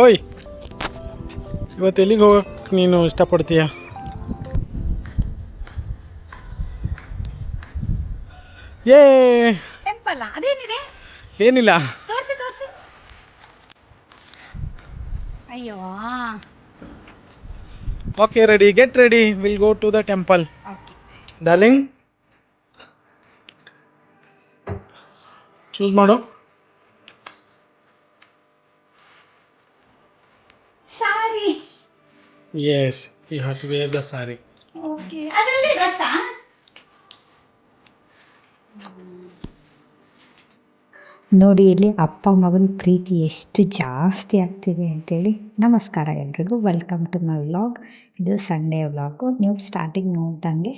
ಓಯ್, ಇವತ್ತು ಎಲ್ಲಿಗೆ ಹೋಗಕ್ಕೆ ನೀನು ಇಷ್ಟಪಡ್ತೀಯ? ಏ ಟೆಂಪಲ್ ಅದೇನಿದೆ? ಏನಿಲ್ಲ. ತೋರಿಸಿ ತೋರಿಸಿ. ಅಯ್ಯೋ. Okay, ready, get ready, will go to the temple. Okay darling, choose ಮಾಡು. Sari. Yes, you have to wear the sari. Okay, ಅದರಲ್ಲಿ ಡ್ರೆಸ್ಸಾ? ನೋಡಿ ಇಲ್ಲಿ ಅಪ್ಪ ಮಗನ ಪ್ರೀತಿ ಎಷ್ಟು ಜಾಸ್ತಿ ಆಗ್ತಿದೆ ಅಂತೇಳಿ. ನಮಸ್ಕಾರ ಎಲ್ರಿಗೂ, ವೆಲ್ಕಮ್ ಟು ಮೈ ವ್ಲಾಗ್. ಇದು ಸಂಡೇ ವ್ಲಾಗು. ನೀವು ಸ್ಟಾರ್ಟಿಂಗ್ ನೋಡ್ದಂಗೆ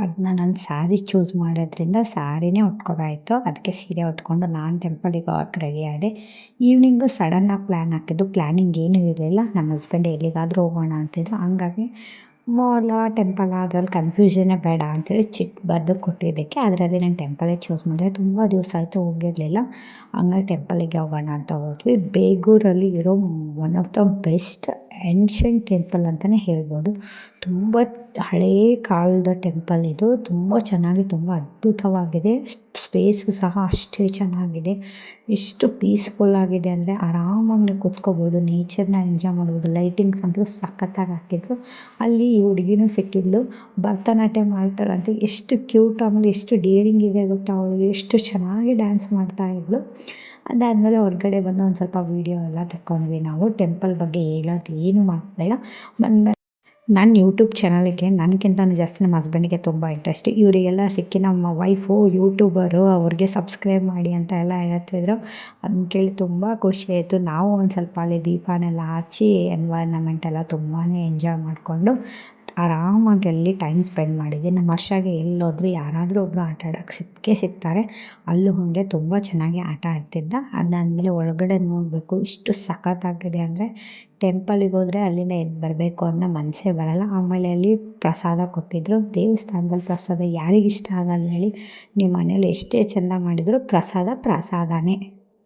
ಅದನ್ನ ನಾನು ಸ್ಯಾರಿ ಚೂಸ್ ಮಾಡೋದ್ರಿಂದ ಸ್ಯಾರಿನೇ ಉಟ್ಕೊಳಾಯಿತು. ಅದಕ್ಕೆ ಸೀರೆ ಉಟ್ಕೊಂಡು ನಾನು ಟೆಂಪಲಿಗೆ ಹೋಗಕ್ಕೆ ರೆಡಿ ಆದೆ. ಈವ್ನಿಂಗು ಸಡನ್ನಾಗಿ ಪ್ಲ್ಯಾನ್ ಹಾಕಿದ್ದು. ಪ್ಲ್ಯಾನಿಂಗ್ ಏನೂ ಇರಲಿಲ್ಲ. ನಮ್ಮ ಹಸ್ಬೆಂಡ್ ಎಲ್ಲಿಗಾದರೂ ಹೋಗೋಣ ಅಂತಿದ್ರು. ಹಂಗಾಗಿ ಮಾಲಾ ಟೆಂಪಲ್ ಅದ್ರಲ್ಲಿ ಕನ್ಫ್ಯೂಷನ್ನೇ ಬೇಡ ಅಂತೇಳಿ ಚಿಕ್ಕ ಬರೆದು ಕೊಟ್ಟಿದ್ದಕ್ಕೆ ಅದರಲ್ಲಿ ನಾನು ಟೆಂಪಲೇ ಚೂಸ್ ಮಾಡಿದೆ. ತುಂಬ ದಿವಸ ಆಯಿತು ಹೋಗಿರಲಿಲ್ಲ. ಹಂಗಾಗಿ ಟೆಂಪಲಿಗೆ ಹೋಗೋಣ ಅಂತ ಹೋದ್ವಿ. ಬೇಗೂರಲ್ಲಿ ಇರೋ one of the best ancient temple ಅಂತಲೇ ಹೇಳ್ಬೋದು. ತುಂಬ ಹಳೇ ಕಾಲದ ಟೆಂಪಲ್ ಇದು. ತುಂಬ ಚೆನ್ನಾಗಿ, ತುಂಬ ಅದ್ಭುತವಾಗಿದೆ. ಸ್ಪೇಸು ಸಹ ಅಷ್ಟೇ ಚೆನ್ನಾಗಿದೆ. ಎಷ್ಟು ಪೀಸ್ಫುಲ್ ಆಗಿದೆ ಅಂದರೆ ಆರಾಮಾಗಿ ನೀವು ಕೂತ್ಕೋಬೋದು, ನೇಚರ್ನ ಎಂಜಾಯ್ ಮಾಡ್ಬೋದು. ಲೈಟಿಂಗ್ಸ್ ಅಂತೂ ಸಖತ್ತಾಗಿ ಹಾಕಿದ್ರು. ಅಲ್ಲಿ ಈ ಹುಡುಗಿನೂ ಸಿಕ್ಕಿದ್ಲು, ಭರತನಾಟ್ಯ ಮಾಡ್ತಾರಂತೆ. ಎಷ್ಟು ಕ್ಯೂಟ್, ಆಮೇಲೆ ಎಷ್ಟು ಡೇರಿಂಗ್ ಇದೆ ಗೊತ್ತಾ ಅವಳಿಗೆ. ಎಷ್ಟು ಚೆನ್ನಾಗಿ ಡ್ಯಾನ್ಸ್ ಮಾಡ್ತಾಯಿದ್ಲು. ಅದಾದಮೇಲೆ ಹೊರಗಡೆ ಬಂದು ಒಂದು ಸ್ವಲ್ಪ ವೀಡಿಯೋ ಎಲ್ಲ ತಗೊಂಡ್ವಿ ನಾವು. ಟೆಂಪಲ್ ಬಗ್ಗೆ ಹೇಳೋದು ಏನು ಮಾತಾಡ ಬಂದ ನನ್ನ ಯೂಟ್ಯೂಬ್ ಚಾನಲಿಗೆ ನನಗಿಂತನೂ ಜಾಸ್ತಿ ನಮ್ಮ ಹಸ್ಬೆಂಡಿಗೆ ತುಂಬ ಇಂಟ್ರೆಸ್ಟ್. ಇವರಿಗೆಲ್ಲ ಸಿಕ್ಕಿ ನಮ್ಮ ವೈಫು ಯೂಟ್ಯೂಬರು, ಅವ್ರಿಗೆ ಸಬ್ಸ್ಕ್ರೈಬ್ ಮಾಡಿ ಅಂತ ಎಲ್ಲ ಹೇಳ್ತಿದ್ರು. ಅದನ್ನ ಕೇಳಿ ತುಂಬ ಖುಷಿ ಆಯಿತು. ನಾವು ಒಂದು ಸ್ವಲ್ಪ ಅಲ್ಲಿ ದೀಪನೆಲ್ಲ ಹಚ್ಚಿ ಎನ್ವೈರ್ನಮೆಂಟ್ ಎಲ್ಲ ತುಂಬಾ ಎಂಜಾಯ್ ಮಾಡಿಕೊಂಡು ಆರಾಮಾಗಿ ಅಲ್ಲಿ ಟೈಮ್ ಸ್ಪೆಂಡ್ ಮಾಡಿದ್ವಿ. ನಮ್ಮ ವರ್ಷಾಗೆ ಎಲ್ಲೋದ್ರು ಯಾರಾದರೂ ಒಬ್ಬರು ಆಟ ಆಡೋಕ್ಕೆ ಸಿಗ್ತಾರೆ. ಅಲ್ಲೂ ಹಾಗೆ ತುಂಬ ಚೆನ್ನಾಗಿ ಆಟ ಆಡ್ತಿದ್ದ. ಅದಾದಮೇಲೆ ಒಳಗಡೆ ನೋಡಬೇಕು, ಇಷ್ಟು ಸಖತ್ತಾಗಿದೆ ಅಂದರೆ ಟೆಂಪಲಿಗೆ ಹೋದರೆ ಅಲ್ಲಿಂದ ಎದ್ದು ಬರಬೇಕು ಅನ್ನೋ ಮನಸ್ಸೇ ಬರೋಲ್ಲ. ಆಮೇಲೆ ಅಲ್ಲಿ ಪ್ರಸಾದ ಕೊಟ್ಟಿದ್ದರು. ದೇವಸ್ಥಾನದಲ್ಲಿ ಪ್ರಸಾದ ಯಾರಿಗಿಷ್ಟ ಆಗಲ್ಲ ಹೇಳಿ? ನಿಮ್ಮ ಮನೇಲಿ ಎಷ್ಟೇ ಚೆಂದ ಮಾಡಿದರೂ ಪ್ರಸಾದನೇ.